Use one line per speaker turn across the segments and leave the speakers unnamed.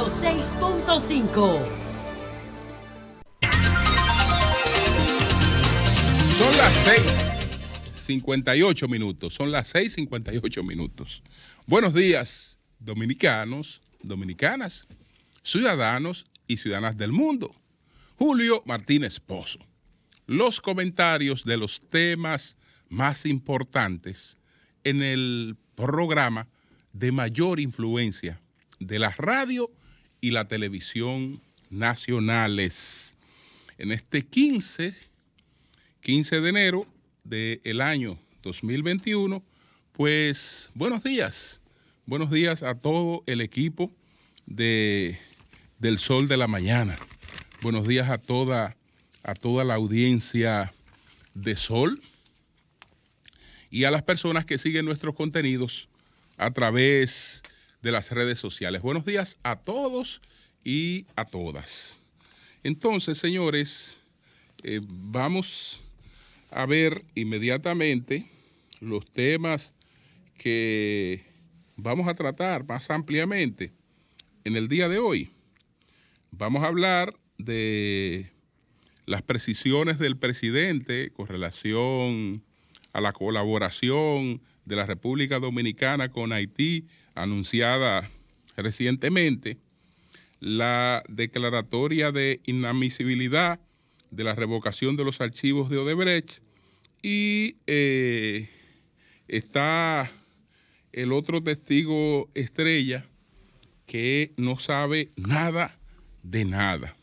106.5.
Son las 6:58 minutos. Son las 6:58 minutos. Buenos días, dominicanos, dominicanas, ciudadanos y ciudadanas del mundo. Julio Martínez Pozo. Los comentarios de los temas más importantes en el programa de mayor influencia de la radio y la televisión nacionales. En este 15 de enero del año 2021, pues buenos días a todo el equipo del Sol de la Mañana. Buenos días a toda la audiencia de Sol y a las personas que siguen nuestros contenidos a través de las redes sociales. Buenos días a todos y a todas. Entonces, señores, vamos a ver inmediatamente los temas que vamos a tratar más ampliamente en el día de hoy. Vamos a hablar de las precisiones del presidente con relación a la colaboración de la República Dominicana con Haití, anunciada recientemente, la declaratoria de inadmisibilidad de la revocación de los archivos de Odebrecht y está el otro testigo estrella que no sabe nada de nada.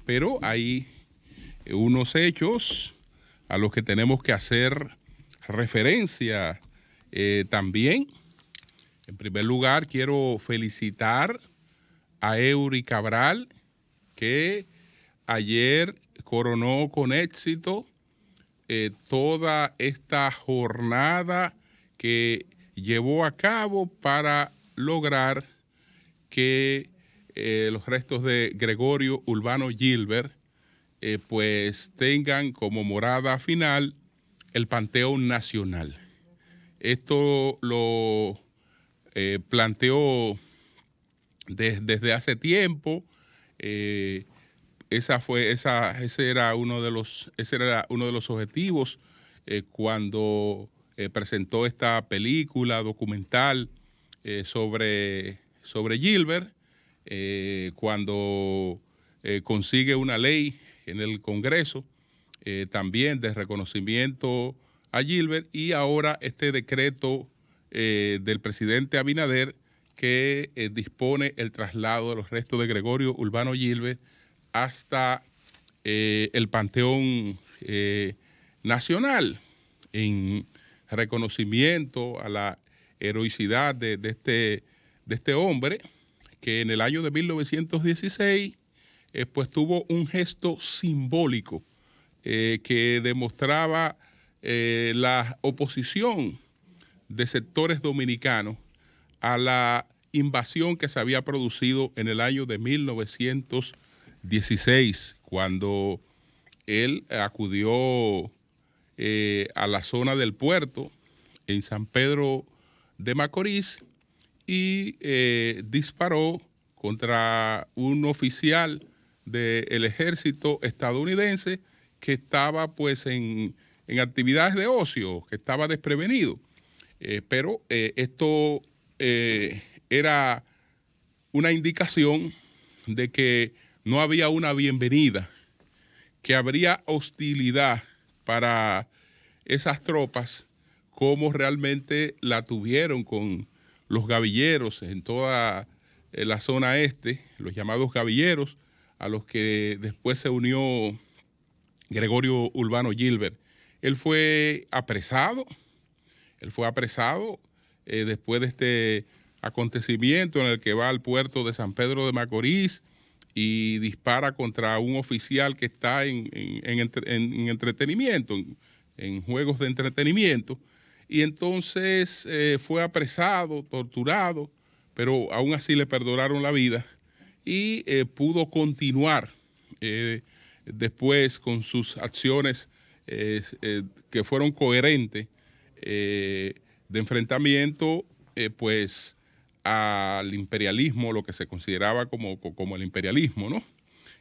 Pero hay unos hechos a los que tenemos que hacer referencia también. En primer lugar, quiero felicitar a Eury Cabral, que ayer coronó con éxito toda esta jornada que llevó a cabo para lograr que los restos de Gregorio Urbano Gilbert pues tengan como morada final el Panteón Nacional. Esto lo planteó desde hace tiempo. Ese era uno de los objetivos cuando presentó esta película documental sobre Gilbert, cuando consigue una ley en el Congreso también de reconocimiento a Gilbert, y ahora este decreto del presidente Abinader que dispone el traslado de los restos de Gregorio Urbano Gilbert hasta el Panteón Nacional, en reconocimiento a la heroicidad de este hombre, que en el año de 1916 pues tuvo un gesto simbólico que demostraba la oposición de sectores dominicanos a la invasión que se había producido en el año de 1916, cuando él acudió a la zona del puerto en San Pedro de Macorís y disparó contra un oficial del ejército estadounidense que estaba pues en actividades de ocio, que estaba desprevenido. Pero esto era una indicación de que no había una bienvenida, que habría hostilidad para esas tropas, como realmente la tuvieron con los gavilleros en toda la zona este, los llamados gavilleros, a los que después se unió Gregorio Urbano Gilbert. Él fue apresado después de este acontecimiento en el que va al puerto de San Pedro de Macorís y dispara contra un oficial que está en entretenimiento, en juegos de entretenimiento, y entonces fue apresado, torturado, pero aún así le perdonaron la vida y pudo continuar después con sus acciones que fueron coherentes de enfrentamiento pues al imperialismo, lo que se consideraba como el imperialismo, ¿no?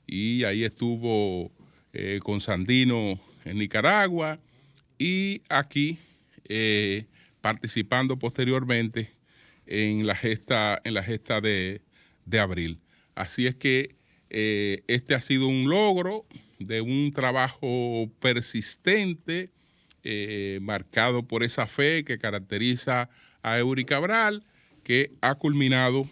Y ahí estuvo con Sandino en Nicaragua y aquí participando posteriormente en la gesta de abril. Así es que este ha sido un logro de un trabajo persistente, marcado por esa fe que caracteriza a Eury Cabral, que ha culminado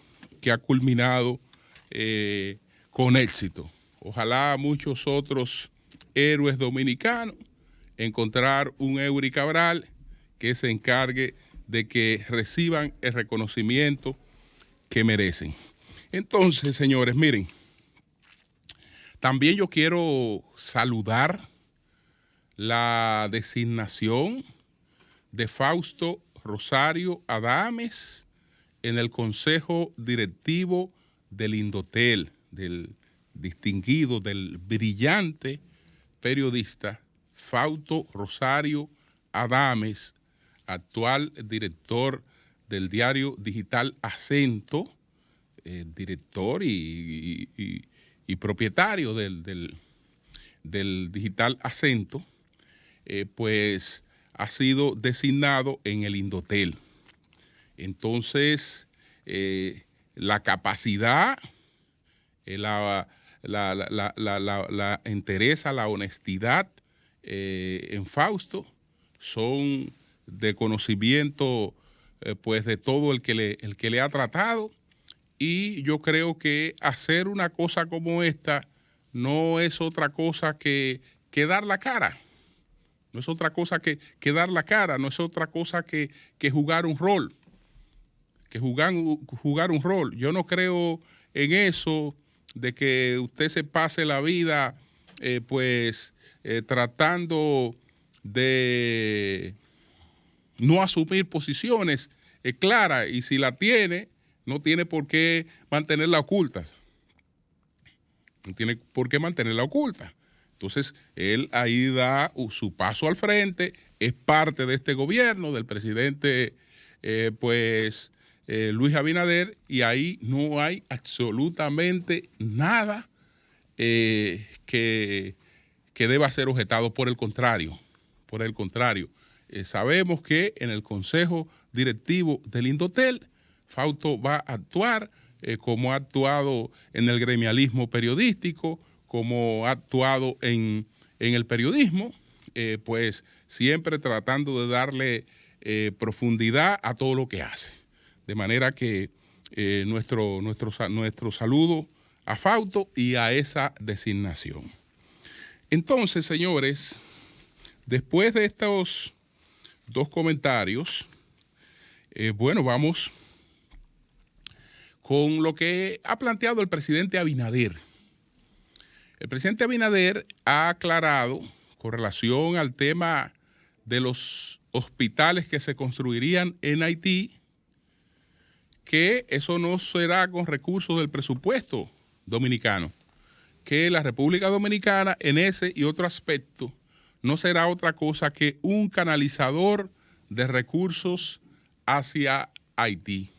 con éxito. Ojalá muchos otros héroes dominicanos encontrar un Eury Cabral que se encargue de que reciban el reconocimiento que merecen. Entonces, señores, miren, también yo quiero saludar la designación de Fausto Rosario Adames en el Consejo Directivo del Indotel, del distinguido, del brillante periodista Fausto Rosario Adames, actual director del diario digital Acento, director y propietario del digital Acento, pues ha sido designado en el Indotel. Entonces, la capacidad, la entereza, la honestidad en Fausto son de conocimiento pues de todo el que le ha tratado, y yo creo que hacer una cosa como esta no es otra cosa que dar la cara. No es otra cosa que dar la cara, no es otra cosa que jugar un rol. Jugar un rol. Yo no creo en eso de que usted se pase la vida tratando de no asumir posiciones claras, y si la tiene, no tiene por qué mantenerla oculta. No tiene por qué mantenerla oculta. Entonces, él ahí da su paso al frente, es parte de este gobierno, del presidente Luis Abinader, y ahí no hay absolutamente nada que deba ser objetado. Por el contrario, sabemos que en el Consejo Directivo del Indotel, Fausto va a actuar como ha actuado en el gremialismo periodístico, como ha actuado en el periodismo, pues siempre tratando de darle profundidad a todo lo que hace. De manera que nuestro saludo a Fausto y a esa designación. Entonces, señores, después de estos dos comentarios, bueno, vamos con lo que ha planteado el presidente Abinader. El presidente Abinader ha aclarado con relación al tema de los hospitales que se construirían en Haití, que eso no será con recursos del presupuesto dominicano, que la República Dominicana en ese y otro aspecto no será otra cosa que un canalizador de recursos hacia Haití.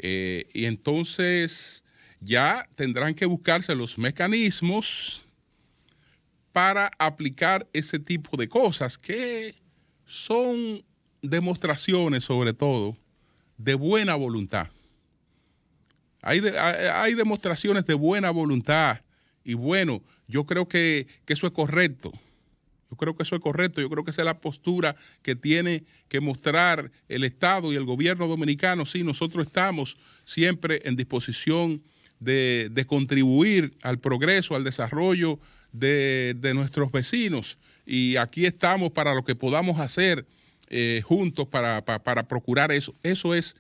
Y entonces ya tendrán que buscarse los mecanismos para aplicar ese tipo de cosas, que son demostraciones sobre todo de buena voluntad. Hay demostraciones de buena voluntad, y bueno, yo creo que eso es correcto. Yo creo que esa es la postura que tiene que mostrar el Estado y el gobierno dominicano. Sí, nosotros estamos siempre en disposición de contribuir al progreso, al desarrollo de nuestros vecinos, y aquí estamos para lo que podamos hacer juntos para procurar eso. Eso es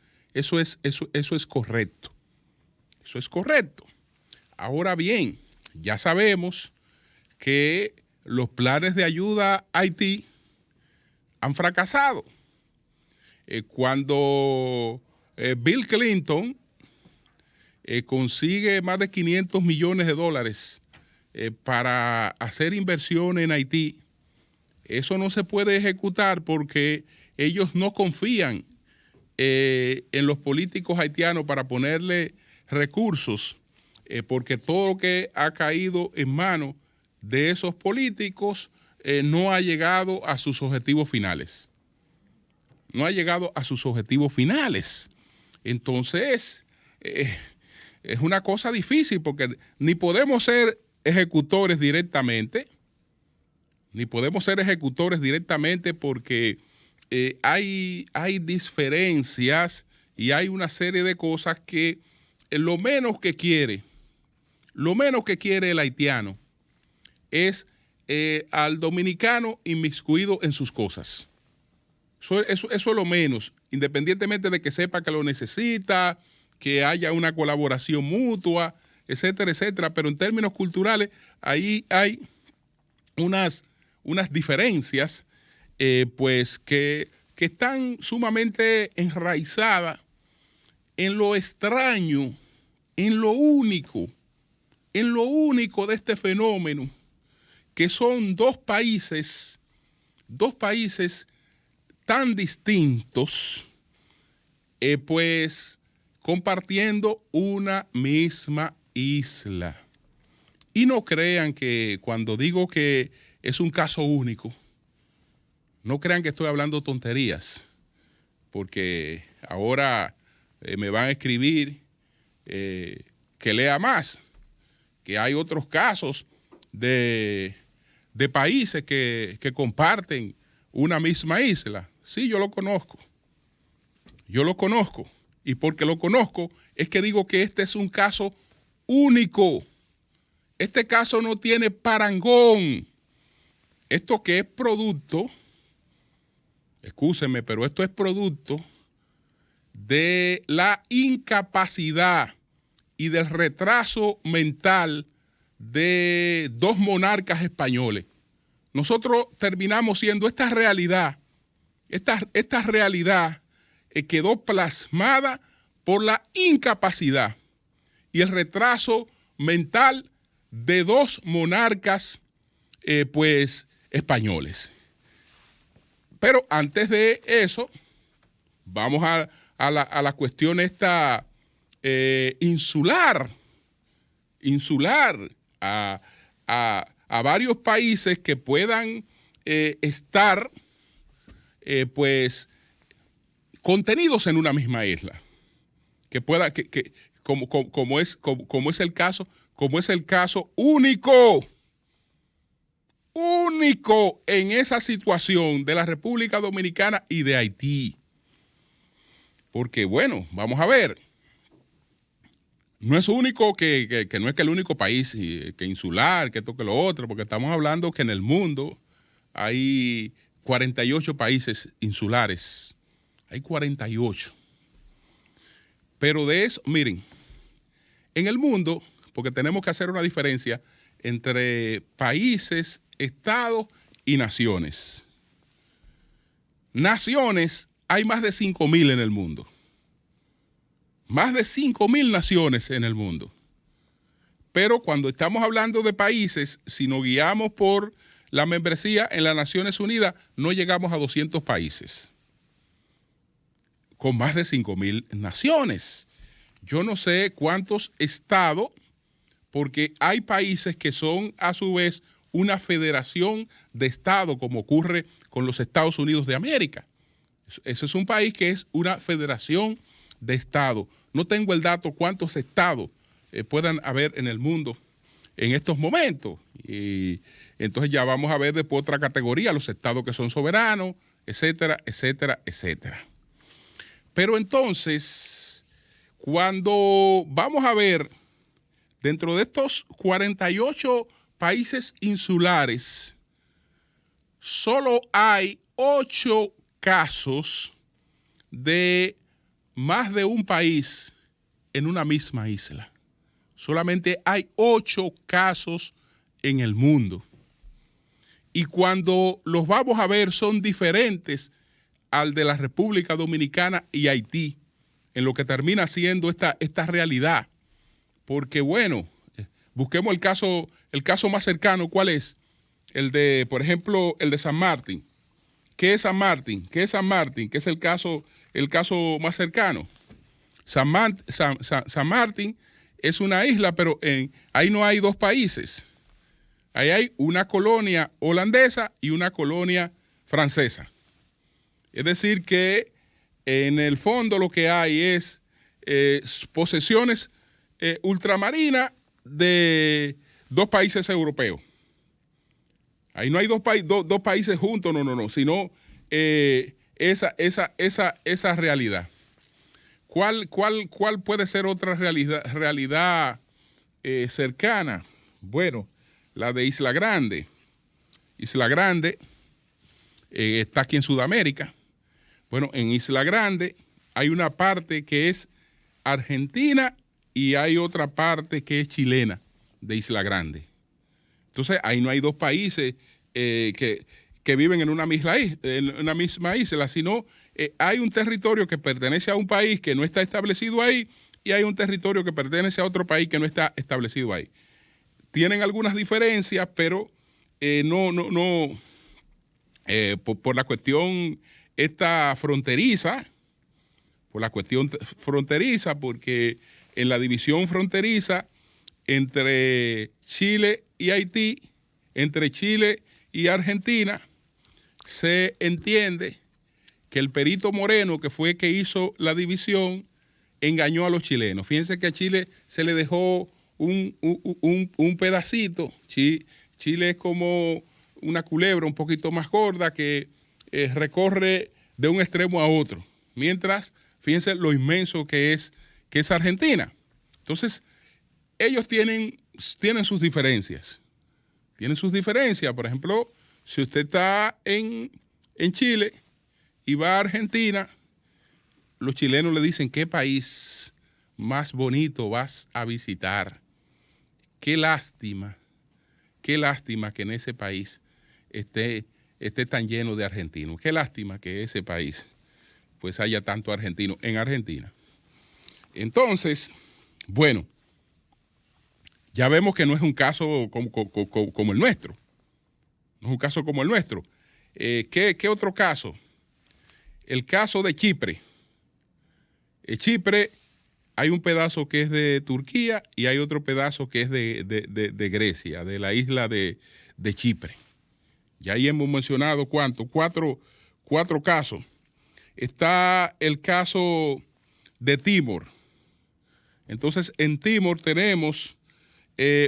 correcto. Eso es correcto. Ahora bien, ya sabemos que los planes de ayuda a Haití han fracasado. Cuando Bill Clinton consigue más de 500 millones de dólares para hacer inversión en Haití, eso no se puede ejecutar porque ellos no confían en los políticos haitianos para ponerle recursos, porque todo lo que ha caído en manos de esos políticos no ha llegado a sus objetivos finales. No ha llegado a sus objetivos finales. Entonces, es una cosa difícil porque ni podemos ser ejecutores directamente, porque hay diferencias y hay una serie de cosas que lo menos que quiere el haitiano es al dominicano inmiscuido en sus cosas. Eso es lo menos, independientemente de que sepa que lo necesita, que haya una colaboración mutua, etcétera, etcétera. Pero en términos culturales, ahí hay unas diferencias pues que están sumamente enraizadas en lo extraño, en lo único de este fenómeno, que son dos países tan distintos, pues compartiendo una misma isla. Y no crean que cuando digo que es un caso único, no crean que estoy hablando tonterías, porque ahora me van a escribir que lea más, que hay otros casos de países que comparten una misma isla. Sí, yo lo conozco. Y porque lo conozco es que digo que este es un caso único. Este caso no tiene parangón. Esto que es producto, excúsenme, pero esto es producto de la incapacidad y del retraso mental de dos monarcas españoles. Nosotros terminamos siendo esta realidad quedó plasmada por la incapacidad y el retraso mental de dos monarcas pues españoles. Pero antes de eso, vamos a la cuestión esta insular a varios países que puedan estar pues contenidos en una misma isla, como es el caso único en esa situación de la República Dominicana y de Haití. Porque bueno, vamos a ver, no es único que no es que el único país que insular, que esto que lo otro, porque estamos hablando que en el mundo hay 48 países insulares. Hay 48. Pero de eso, miren, en el mundo, porque tenemos que hacer una diferencia entre países, estados y naciones. Naciones, hay más de 5,000 en el mundo. Más de 5,000 naciones en el mundo. Pero cuando estamos hablando de países, si nos guiamos por la membresía en las Naciones Unidas, no llegamos a 200 países. Con más de 5,000 naciones. Yo no sé cuántos estados, porque hay países que son a su vez una federación de estados, como ocurre con los Estados Unidos de América. Ese es un país que es una federación de estados. No tengo el dato cuántos estados puedan haber en el mundo en estos momentos. Y entonces ya vamos a ver después otra categoría, los estados que son soberanos, etcétera, etcétera, etcétera. Pero entonces, cuando vamos a ver, dentro de estos 48 países insulares, solo hay 8 casos de más de un país en una misma isla. Solamente hay 8 casos en el mundo. Y cuando los vamos a ver son diferentes al de la República Dominicana y Haití, en lo que termina siendo esta realidad. Porque bueno, busquemos el caso más cercano. ¿Cuál es? El de, por ejemplo, el de San Martín. ¿Qué es San Martín? ¿Qué es San Martín? Que es el caso el caso más cercano. San Martín es una isla, pero ahí no hay dos países. Ahí hay una colonia holandesa y una colonia francesa. Es decir que en el fondo lo que hay es posesiones ultramarinas de dos países europeos. Ahí no hay dos países juntos, no, sino esa realidad. ¿Cuál puede ser otra realidad cercana? Bueno, la de Isla Grande. Isla Grande está aquí en Sudamérica. Bueno, en Isla Grande hay una parte que es argentina y hay otra parte que es chilena de Isla Grande. Entonces, ahí no hay dos países que viven en una misma isla, sino hay un territorio que pertenece a un país que no está establecido ahí y hay un territorio que pertenece a otro país que no está establecido ahí. Tienen algunas diferencias, pero por la cuestión esta fronteriza, porque en la división fronteriza entre Chile y Haití, entre Chile y Argentina, se entiende que el Perito Moreno, que fue que hizo la división, engañó a los chilenos. Fíjense que a Chile se le dejó un pedacito. Chile es como una culebra un poquito más gorda que recorre de un extremo a otro. Mientras, fíjense lo inmenso que es Argentina. Entonces, ellos tienen sus diferencias. Tienen sus diferencias. Por ejemplo, si usted está en Chile y va a Argentina, los chilenos le dicen, ¿qué país más bonito vas a visitar? Qué lástima que en ese país esté tan lleno de argentinos. Qué lástima que ese país pues haya tanto argentino en Argentina. Entonces, bueno, ya vemos que no es un caso como el nuestro. No es un caso como el nuestro. ¿Qué otro caso? El caso de Chipre. Chipre, hay un pedazo que es de Turquía y hay otro pedazo que es de Grecia, de la isla de Chipre. Ya ahí hemos mencionado cuatro casos. Está el caso de Timor. Entonces, en Timor tenemos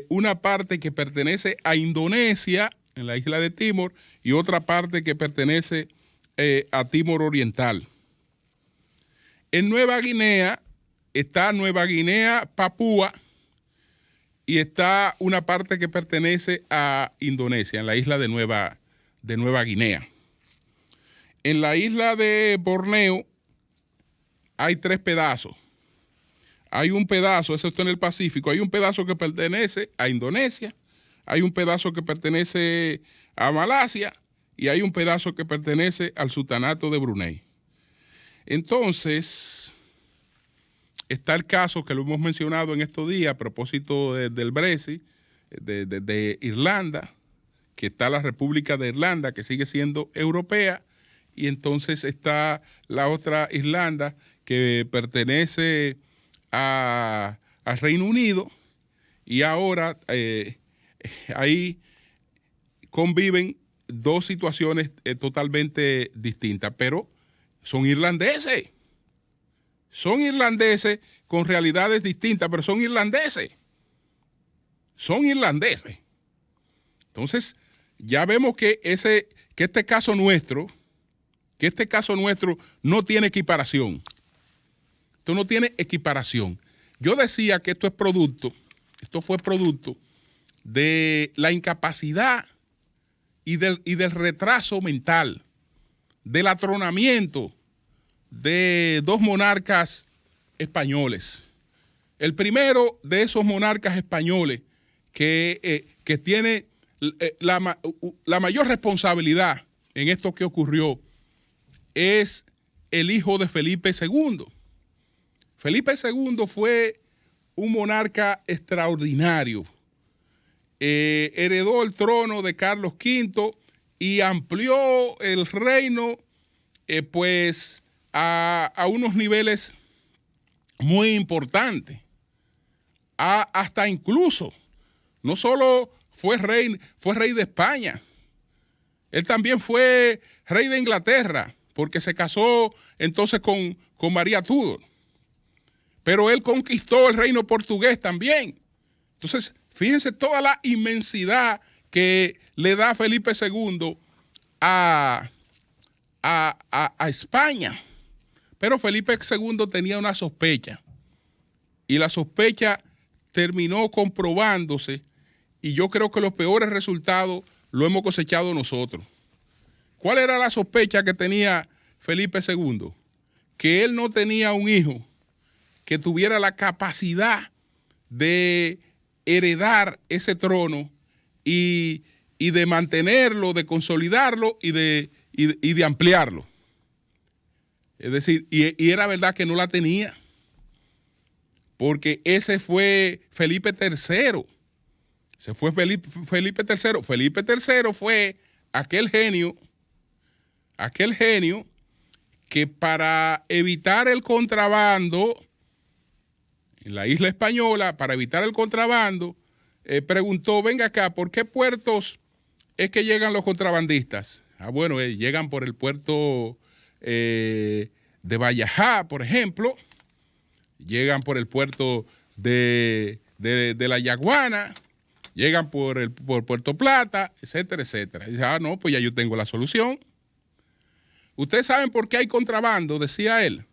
una parte que pertenece a Indonesia, en la isla de Timor, y otra parte que pertenece a Timor Oriental. En Nueva Guinea está Nueva Guinea, Papúa, y está una parte que pertenece a Indonesia, en la isla de Nueva Guinea. En la isla de Borneo hay 3 pedazos. Hay un pedazo, eso está en el Pacífico, hay un pedazo que pertenece a Indonesia, hay un pedazo que pertenece a Malasia y hay un pedazo que pertenece al Sultanato de Brunei. Entonces, está el caso que lo hemos mencionado en estos días a propósito del Brexit, de Irlanda, que está la República de Irlanda, que sigue siendo europea, y entonces está la otra Irlanda que pertenece al Reino Unido, y ahora ahí conviven dos situaciones totalmente distintas, pero son irlandeses. Son irlandeses con realidades distintas, pero son irlandeses. Son irlandeses. Entonces, ya vemos que este caso nuestro no tiene equiparación. Esto no tiene equiparación. Yo decía que esto fue producto de la incapacidad y del retraso mental, del atronamiento de 2 monarcas españoles. El primero de esos monarcas españoles que tiene la mayor responsabilidad en esto que ocurrió es el hijo de Felipe II. Felipe II fue un monarca extraordinario. Heredó el trono de Carlos V y amplió el reino pues a unos niveles muy importantes. Hasta incluso, no solo fue rey de España, él también fue rey de Inglaterra, porque se casó entonces con María Tudor. Pero él conquistó el reino portugués también. Entonces, fíjense toda la inmensidad que le da Felipe II a España. Pero Felipe II tenía una sospecha, y la sospecha terminó comprobándose, y yo creo que los peores resultados lo hemos cosechado nosotros. ¿Cuál era la sospecha que tenía Felipe II? Que él no tenía un hijo que tuviera la capacidad de heredar ese trono y de mantenerlo, de consolidarlo y de ampliarlo. Es decir, y era verdad que no la tenía, porque ese fue Felipe III. Se fue Felipe III. Felipe III fue aquel genio que, para evitar el contrabando en la isla española, preguntó: venga acá, ¿por qué puertos es que llegan los contrabandistas? Bueno, llegan por el puerto de Vallajá, por ejemplo, llegan por el puerto de La Yaguana, llegan por Puerto Plata, etcétera, etcétera. Y dice: no, pues ya yo tengo la solución. Ustedes saben por qué hay contrabando, decía él.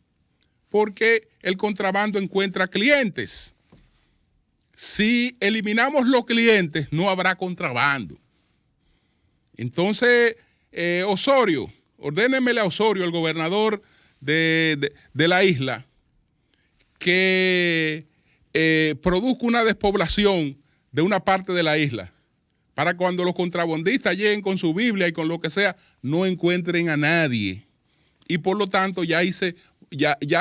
Porque el contrabando encuentra clientes. Si eliminamos los clientes, no habrá contrabando. Entonces, Osorio, ordénenmele a Osorio, el gobernador de la isla, que produzca una despoblación de una parte de la isla, para cuando los contrabandistas lleguen con su Biblia y con lo que sea, no encuentren a nadie. Y por lo tanto, ya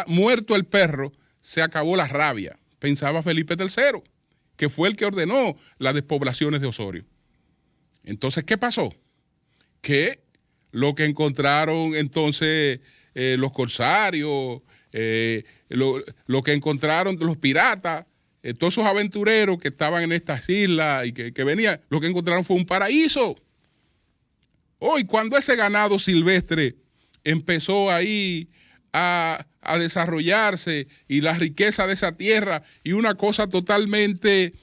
muerto el perro, se acabó la rabia, pensaba Felipe III, que fue el que ordenó las despoblaciones de Osorio. Entonces, ¿qué pasó? Que lo que encontraron entonces los corsarios, lo que encontraron los piratas, todos esos aventureros que estaban en estas islas y que venían, lo que encontraron fue un paraíso. Hoy, cuando ese ganado silvestre empezó ahí a desarrollarse, y la riqueza de esa tierra, y una cosa totalmente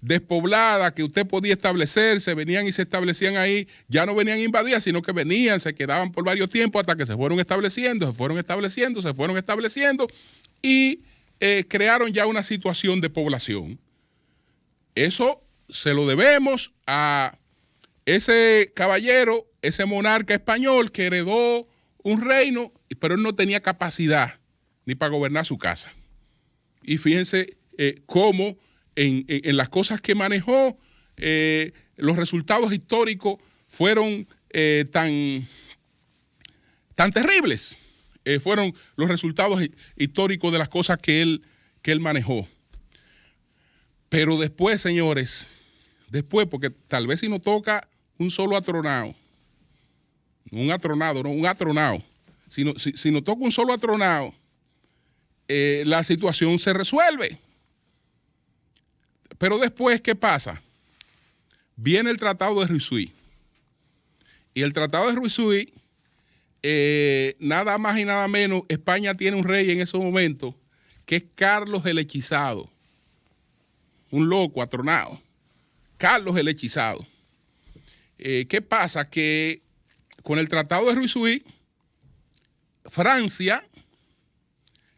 despoblada, que usted podía establecerse, venían y se establecían ahí, ya no venían invadidas, sino que venían, se quedaban por varios tiempos hasta que se fueron estableciendo, y crearon ya una situación de población. Eso se lo debemos a ese caballero, ese monarca español que heredó un reino, pero él no tenía capacidad ni para gobernar su casa. Y fíjense cómo en las cosas que manejó, los resultados históricos fueron tan terribles. Fueron los resultados históricos de las cosas que él manejó. Pero después, señores, porque tal vez si nos toca un solo atronado, un atronado, si nos toca un solo atronado, la situación se resuelve. Pero después, ¿qué pasa? Viene el Tratado de Ryswick. Y el Tratado de Ryswick, nada más y nada menos, España tiene un rey en esos momentos, que es Carlos el Hechizado. Un loco atronado. Carlos el Hechizado. ¿Qué pasa? Que con el Tratado de Ryswick, Francia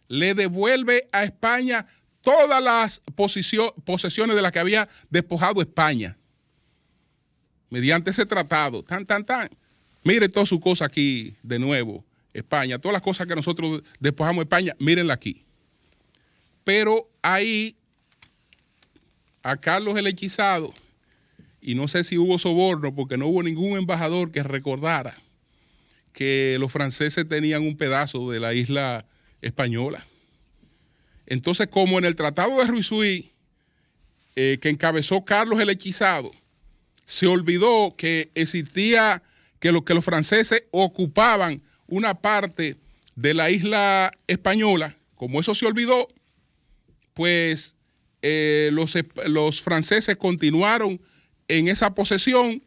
le devuelve a España todas las posesiones de las que había despojado España. Mediante ese tratado. Mire toda su cosa aquí de nuevo, España. Todas las cosas que nosotros despojamos España, mírenla aquí. Pero ahí, a Carlos el Hechizado, y no sé si hubo soborno, porque no hubo ningún embajador que recordara que los franceses tenían un pedazo de la isla española. Entonces, como en el Tratado de Ryswick, que encabezó Carlos el Hechizado, se olvidó que existía, que los franceses ocupaban una parte de la isla española, como eso se olvidó, pues los franceses continuaron en esa posesión.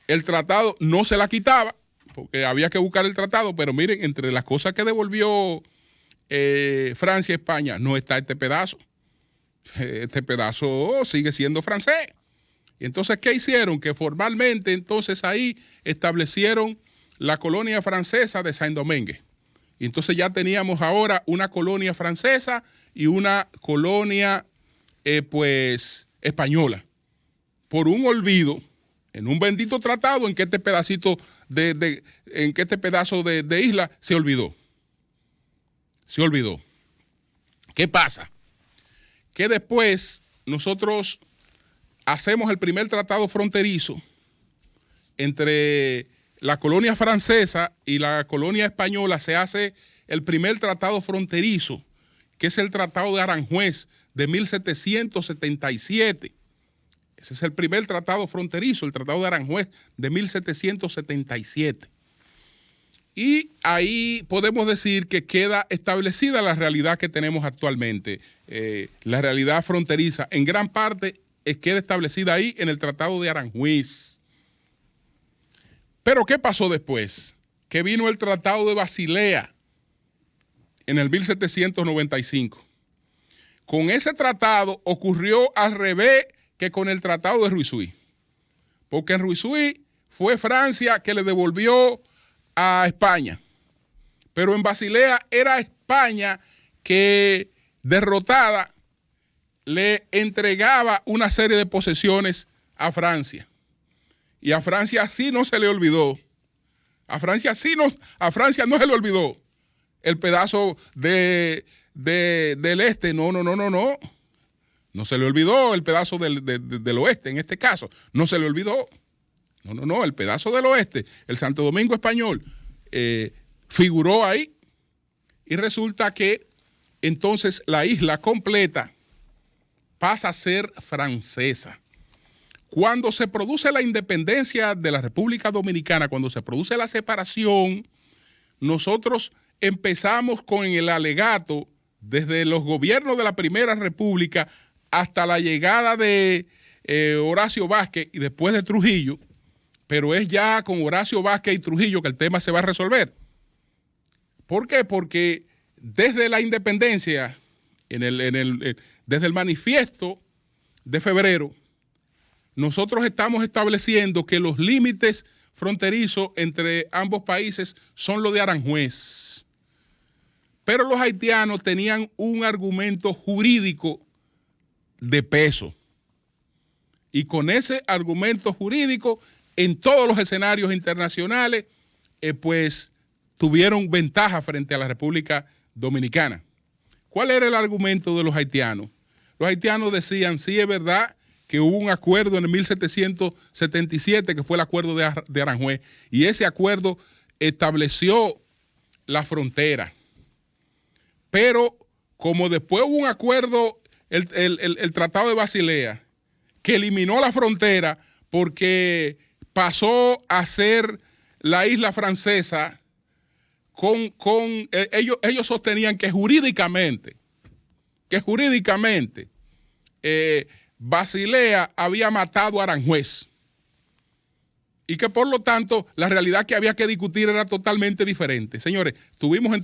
El tratado no se la quitaba, porque había que buscar el tratado, pero miren, entre las cosas que devolvió Francia y España, no está este pedazo. Este pedazo sigue siendo francés. Y entonces, ¿qué hicieron? Que formalmente, entonces, ahí establecieron la colonia francesa de Saint-Domingue. Y entonces ya teníamos ahora una colonia francesa y una colonia, pues, española. Por un olvido, en un bendito tratado en que este pedacito en que este pedazo de isla se olvidó. Se olvidó. ¿Qué pasa? Que después nosotros hacemos el primer tratado fronterizo entre la colonia francesa y la colonia española. Se hace el primer tratado fronterizo, que es el Tratado de Aranjuez de 1777. Ese es el primer tratado fronterizo, el Tratado de Aranjuez de 1777. Y ahí podemos decir que queda establecida la realidad que tenemos actualmente. La realidad fronteriza, en gran parte, queda establecida ahí en el Tratado de Aranjuez. Pero ¿qué pasó después? Que vino el Tratado de Basilea en el 1795. Con ese tratado ocurrió al revés que con el Tratado de Ruizuí. Porque en Ruizuí fue Francia que le devolvió a España. Pero en Basilea era España que, derrotada, le entregaba una serie de posesiones a Francia. Y a Francia sí no se le olvidó. A Francia no se le olvidó el pedazo del este. No. No se le olvidó el pedazo del oeste, en este caso. No se le olvidó. No. El pedazo del oeste, el Santo Domingo español, figuró ahí. Y resulta que entonces la isla completa pasa a ser francesa. Cuando se produce la independencia de la República Dominicana, cuando se produce la separación, nosotros empezamos con el alegato desde los gobiernos de la Primera República hasta la llegada de Horacio Vázquez y después de Trujillo, pero es ya con Horacio Vázquez y Trujillo que el tema se va a resolver. ¿Por qué? Porque desde la independencia, desde el manifiesto de febrero, nosotros estamos estableciendo que los límites fronterizos entre ambos países son los de Aranjuez. Pero los haitianos tenían un argumento jurídico de peso. Y con ese argumento jurídico, en todos los escenarios internacionales, pues tuvieron ventaja frente a la República Dominicana. ¿Cuál era el argumento de los haitianos? Los haitianos decían, sí, es verdad que hubo un acuerdo en el 1777, que fue el acuerdo de Aranjuez, y ese acuerdo estableció la frontera. Pero como después hubo un acuerdo, el Tratado de Basilea, que eliminó la frontera porque pasó a ser la isla francesa, ellos sostenían que jurídicamente, Basilea había matado a Aranjuez y que por lo tanto la realidad que había que discutir era totalmente diferente. Señores, estuvimos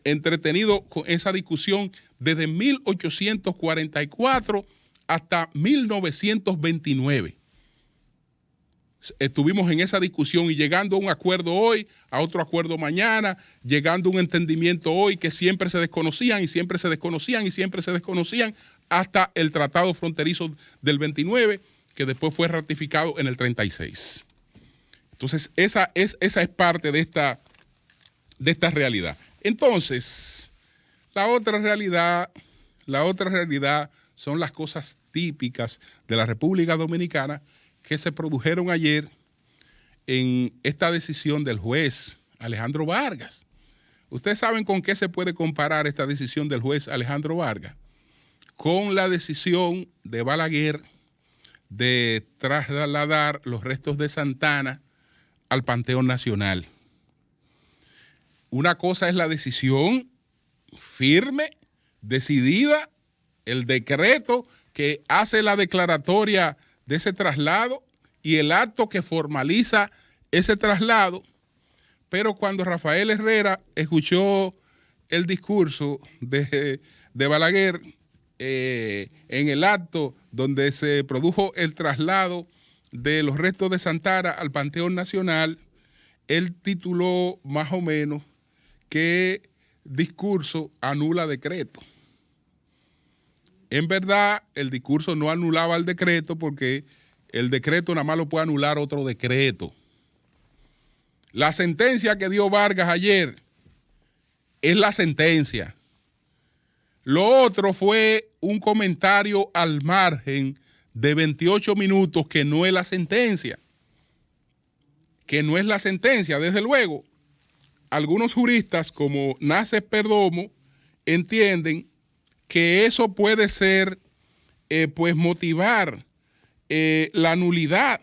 entretenidos con esa discusión desde 1844 hasta 1929. Estuvimos en esa discusión y llegando a un acuerdo hoy, a otro acuerdo mañana, llegando a un entendimiento hoy que siempre se desconocían y siempre se desconocían y siempre se desconocían hasta el Tratado Fronterizo del 29, que después fue ratificado en el 36. Entonces, esa es parte de esta realidad. Entonces, la otra realidad son las cosas típicas de la República Dominicana que se produjeron ayer en esta decisión del juez Alejandro Vargas. ¿Ustedes saben con qué se puede comparar esta decisión del juez Alejandro Vargas? Con la decisión de Balaguer de trasladar los restos de Santana al Panteón Nacional. Una cosa es la decisión firme, decidida, el decreto que hace la declaratoria de ese traslado y el acto que formaliza ese traslado. Pero cuando Rafael Herrera escuchó el discurso de Balaguer en el acto donde se produjo el traslado de los restos de Santana al Panteón Nacional, él tituló más o menos que discurso anula decreto. En verdad, el discurso no anulaba el decreto porque el decreto nada más lo puede anular otro decreto. La sentencia que dio Vargas ayer es la sentencia. Lo otro fue un comentario al margen de 28 minutos que no es la sentencia. Que no es la sentencia, desde luego. Algunos juristas como Nace Perdomo entienden que eso puede ser, pues motivar la nulidad,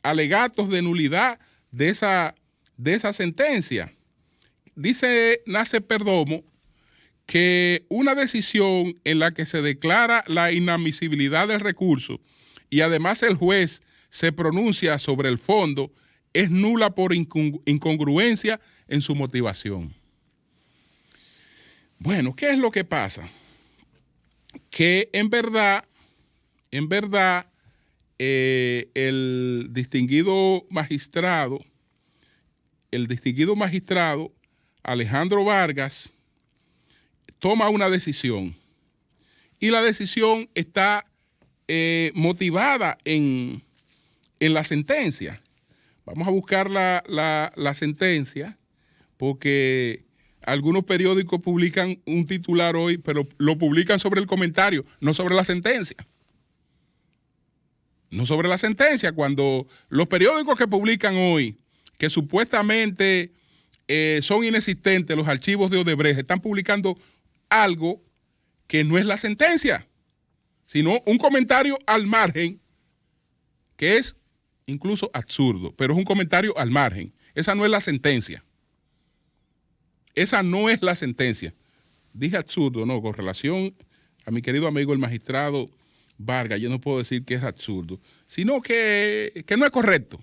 alegatos de nulidad de esa sentencia. Dice Nace Perdomo que una decisión en la que se declara la inadmisibilidad del recurso y además el juez se pronuncia sobre el fondo es nula por incongruencia en su motivación. Bueno, ¿qué es lo que pasa? Que en verdad, el distinguido magistrado Alejandro Vargas toma una decisión y la decisión está motivada en la sentencia. Vamos a buscar la sentencia porque algunos periódicos publican un titular hoy, pero lo publican sobre el comentario, no sobre la sentencia. No sobre la sentencia, cuando los periódicos que publican hoy, que supuestamente son inexistentes, los archivos de Odebrecht, están publicando algo que no es la sentencia, sino un comentario al margen, que es incluso absurdo, pero es un comentario al margen. Esa no es la sentencia. Esa no es la sentencia. Dije absurdo, no, con relación a mi querido amigo el magistrado Vargas, yo no puedo decir que es absurdo, sino que no es correcto.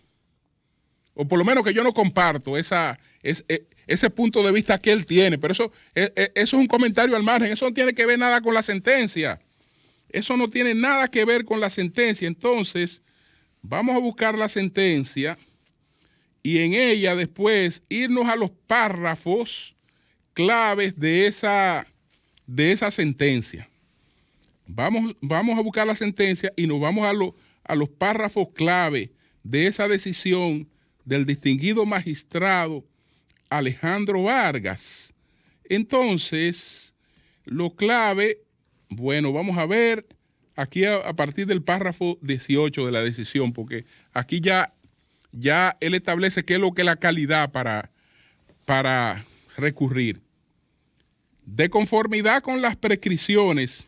O por lo menos que yo no comparto ese punto de vista que él tiene. Pero eso es un comentario al margen. Eso no tiene que ver nada con la sentencia. Eso no tiene nada que ver con la sentencia. Entonces, vamos a buscar la sentencia y en ella después irnos a los párrafos claves de esa sentencia. Vamos a buscar la sentencia y nos vamos a los párrafos clave de esa decisión del distinguido magistrado Alejandro Vargas. Entonces, lo clave, bueno, vamos a ver aquí a partir del párrafo 18 de la decisión, porque aquí ya él establece qué es lo que es la calidad para recurrir. De conformidad con las prescripciones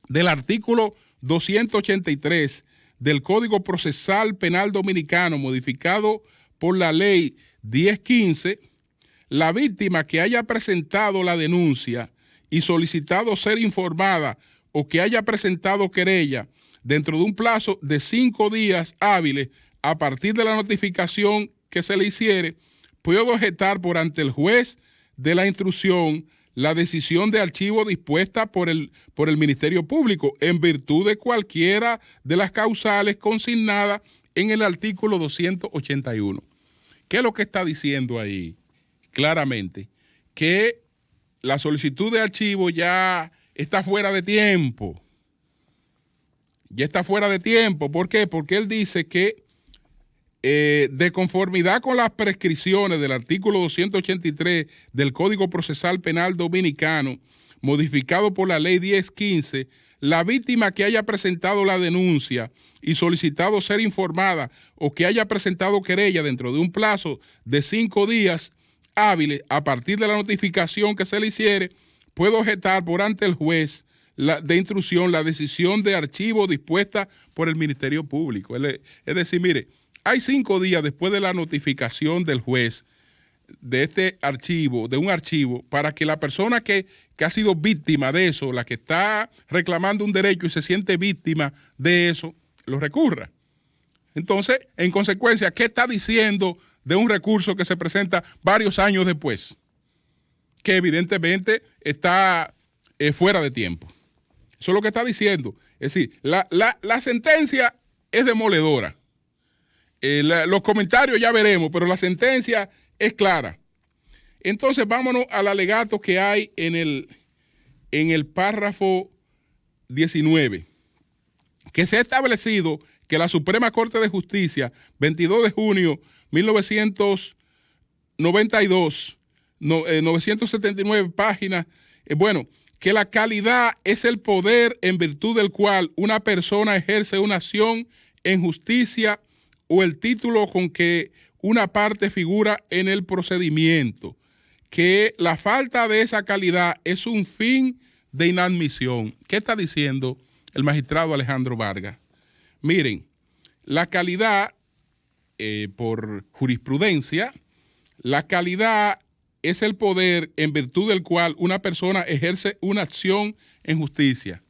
del artículo 283 del Código Procesal Penal Dominicano, modificado por la Ley 1015, la víctima que haya presentado la denuncia y solicitado ser informada o que haya presentado querella dentro de un plazo de 5 días hábiles a partir de la notificación que se le hiciere, puede objetar por ante el juez de la instrucción la decisión de archivo dispuesta por el Ministerio Público en virtud de cualquiera de las causales consignadas en el artículo 281. ¿Qué es lo que está diciendo ahí? Claramente, que la solicitud de archivo ya está fuera de tiempo. Ya está fuera de tiempo. ¿Por qué? Porque él dice que de conformidad con las prescripciones del artículo 283 del Código Procesal Penal Dominicano, modificado por la Ley 1015, la víctima que haya presentado la denuncia y solicitado ser informada o que haya presentado querella dentro de un plazo de 5 días hábiles a partir de la notificación que se le hiciere, puede objetar por ante el juez de instrucción la decisión de archivo dispuesta por el Ministerio Público. Es decir, mire, hay 5 días después de la notificación del juez este archivo, de un archivo, para que la persona que ha sido víctima de eso, la que está reclamando un derecho y se siente víctima de eso, lo recurra. Entonces, en consecuencia, ¿qué está diciendo de un recurso que se presenta varios años después? Que evidentemente está fuera de tiempo. Eso es lo que está diciendo. Es decir, la sentencia es demoledora. Los comentarios ya veremos, pero la sentencia es clara. Entonces, vámonos al alegato que hay en el párrafo 19, que se ha establecido que la Suprema Corte de Justicia, 22 de junio 1992, 979 páginas, que la calidad es el poder en virtud del cual una persona ejerce una acción en justicia o el título con que una parte figura en el procedimiento, que la falta de esa calidad es un fin de inadmisión. ¿Qué está diciendo el magistrado Alejandro Vargas? Miren, la calidad, por jurisprudencia, la calidad es el poder en virtud del cual una persona ejerce una acción en justicia.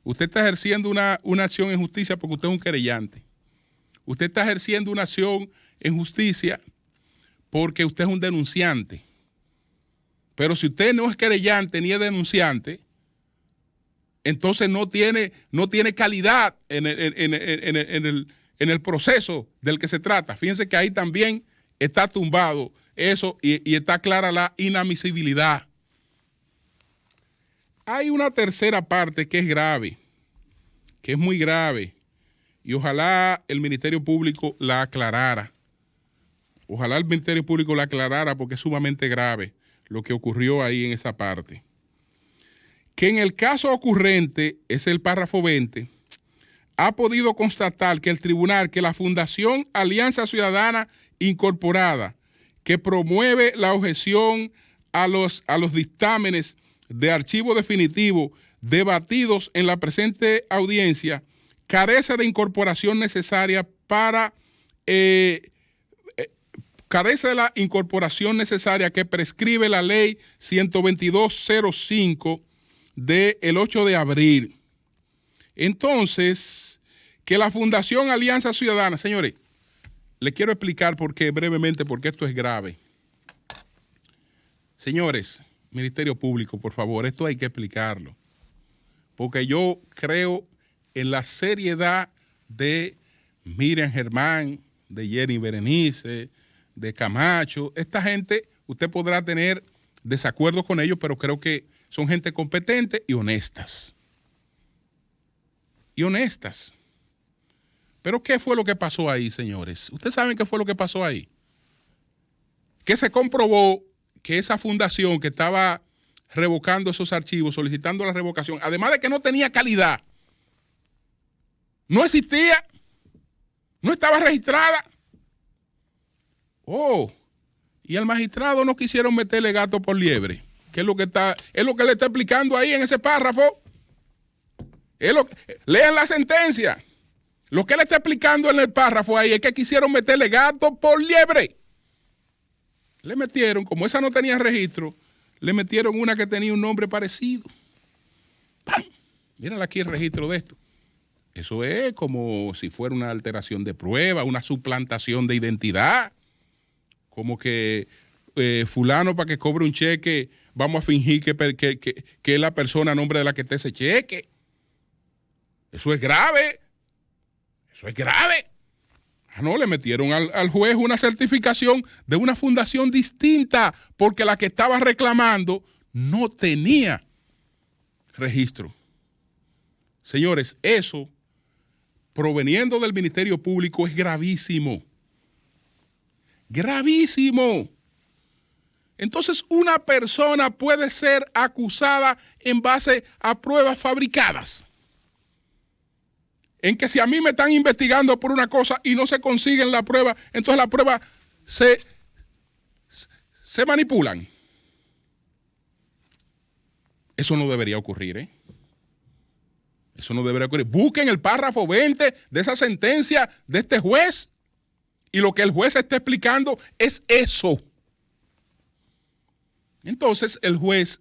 Usted está ejerciendo una acción en justicia porque usted es un querellante. Usted está ejerciendo una acción en justicia porque usted es un denunciante. Pero si usted no es querellante ni es denunciante, entonces no tiene calidad en el proceso del que se trata. Fíjense que ahí también está tumbado eso y está clara la inadmisibilidad. Hay una tercera parte que es grave, que es muy grave, y ojalá el Ministerio Público la aclarara. Ojalá el Ministerio Público la aclarara porque es sumamente grave lo que ocurrió ahí en esa parte. Que en el caso ocurrente, es el párrafo 20, ha podido constatar que el tribunal, que la Fundación Alianza Ciudadana Incorporada, que promueve la objeción a los dictámenes de archivo definitivo debatidos en la presente audiencia, carece de incorporación necesaria carece de la incorporación necesaria que prescribe la ley 122.05 del 8 de abril. Entonces, que la Fundación Alianza Ciudadana, señores, le quiero explicar brevemente por qué esto es grave. Señores, Ministerio Público, por favor, esto hay que explicarlo. Porque yo creo en la seriedad de Miriam Germán, de Jenny Berenice, de Camacho. Esta gente, usted podrá tener desacuerdos con ellos, pero creo que son gente competente y honestas. Pero ¿qué fue lo que pasó ahí, señores? ¿Ustedes saben qué fue lo que pasó ahí? Que se comprobó que esa fundación que estaba revocando esos archivos, solicitando la revocación, además de que no tenía calidad, no existía, no estaba registrada. Y al magistrado no quisieron meterle gato por liebre, que es lo que le está explicando ahí en ese párrafo. Lean la sentencia. Lo que le está explicando en el párrafo ahí es que quisieron meterle gato por liebre. Le metieron, como esa no tenía registro, le metieron una que tenía un nombre parecido. ¡Pam! Miren aquí el registro de esto. Eso es como si fuera una alteración de prueba, una suplantación de identidad. Como que fulano, para que cobre un cheque, vamos a fingir que es la persona a nombre de la que está ese cheque. Eso es grave. Eso es grave. No, le metieron al juez una certificación de una fundación distinta porque la que estaba reclamando no tenía registro. Señores, eso, proveniendo del Ministerio Público, es gravísimo. Gravísimo. Entonces, una persona puede ser acusada en base a pruebas fabricadas. En que si a mí me están investigando por una cosa y no se consiguen la prueba, entonces la prueba se manipulan. Eso no debería ocurrir, ¿eh? Eso no debería ocurrir. Busquen el párrafo 20 de esa sentencia de este juez y lo que el juez está explicando es eso. Entonces el juez,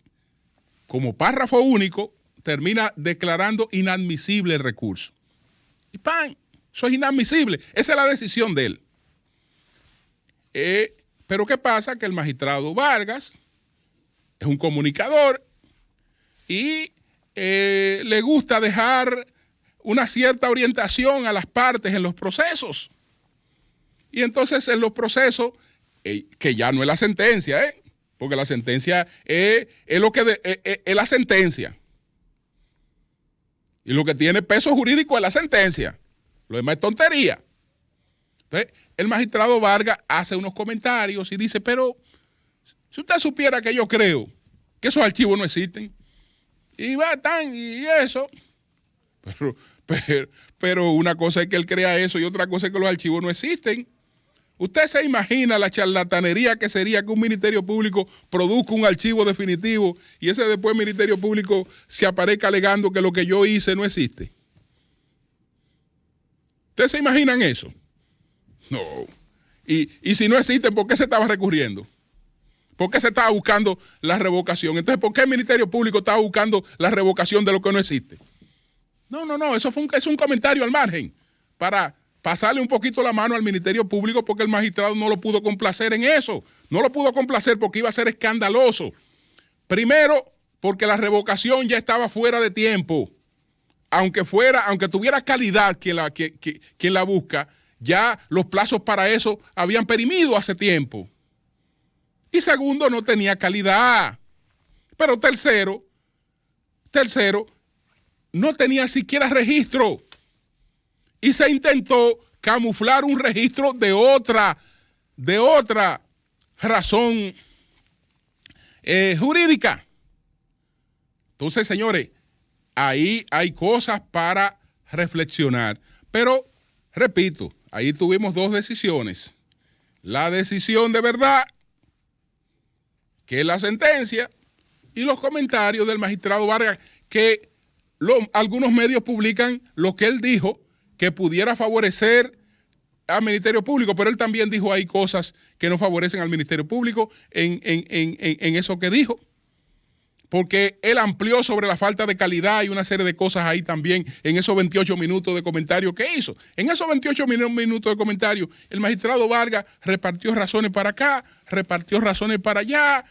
como párrafo único, termina declarando inadmisible el recurso. Y ¡pam! Eso es inadmisible. Esa es la decisión de él. Pero ¿qué pasa? Que el magistrado Vargas es un comunicador y le gusta dejar una cierta orientación a las partes en los procesos. Y entonces en los procesos, que ya no es la sentencia, porque la sentencia es la sentencia. Y lo que tiene peso jurídico es la sentencia. Lo demás es tontería. Entonces, el magistrado Vargas hace unos comentarios y dice, pero si usted supiera que yo creo que esos archivos no existen, y va tan, y eso, pero una cosa es que él crea eso y otra cosa es que los archivos no existen. ¿Usted se imagina la charlatanería que sería que un Ministerio Público produzca un archivo definitivo y ese después Ministerio Público se aparezca alegando que lo que yo hice no existe? ¿Ustedes se imaginan eso? No. Y si no existe, ¿por qué se estaba recurriendo? ¿Por qué se estaba buscando la revocación? Entonces, ¿por qué el Ministerio Público estaba buscando la revocación de lo que no existe? No, eso es un comentario al margen para pasarle un poquito la mano al Ministerio Público porque el magistrado no lo pudo complacer en eso. No lo pudo complacer porque iba a ser escandaloso. Primero, porque la revocación ya estaba fuera de tiempo. Aunque tuviera calidad quien la busca, ya los plazos para eso habían perimido hace tiempo. Y segundo, no tenía calidad. Pero tercero, no tenía siquiera registro. Y se intentó camuflar un registro de otra razón jurídica. Entonces, señores, ahí hay cosas para reflexionar. Pero, repito, ahí tuvimos dos decisiones. La decisión de verdad, que es la sentencia, y los comentarios del magistrado Vargas, que algunos medios publican lo que él dijo, que pudiera favorecer al Ministerio Público, pero él también dijo ahí cosas que no favorecen al Ministerio Público en eso que dijo. Porque él amplió sobre la falta de calidad y una serie de cosas ahí también en esos 28 minutos de comentario que hizo. En esos 28 minutos de comentario, el magistrado Vargas repartió razones para acá, repartió razones para allá,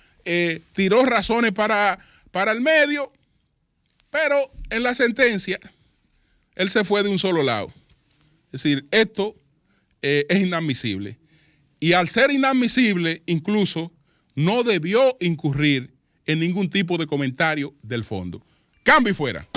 tiró razones para el medio, pero en la sentencia él se fue de un solo lado. Es decir, esto es inadmisible. Y al ser inadmisible, incluso, no debió incurrir en ningún tipo de comentario del fondo. Cambio y fuera.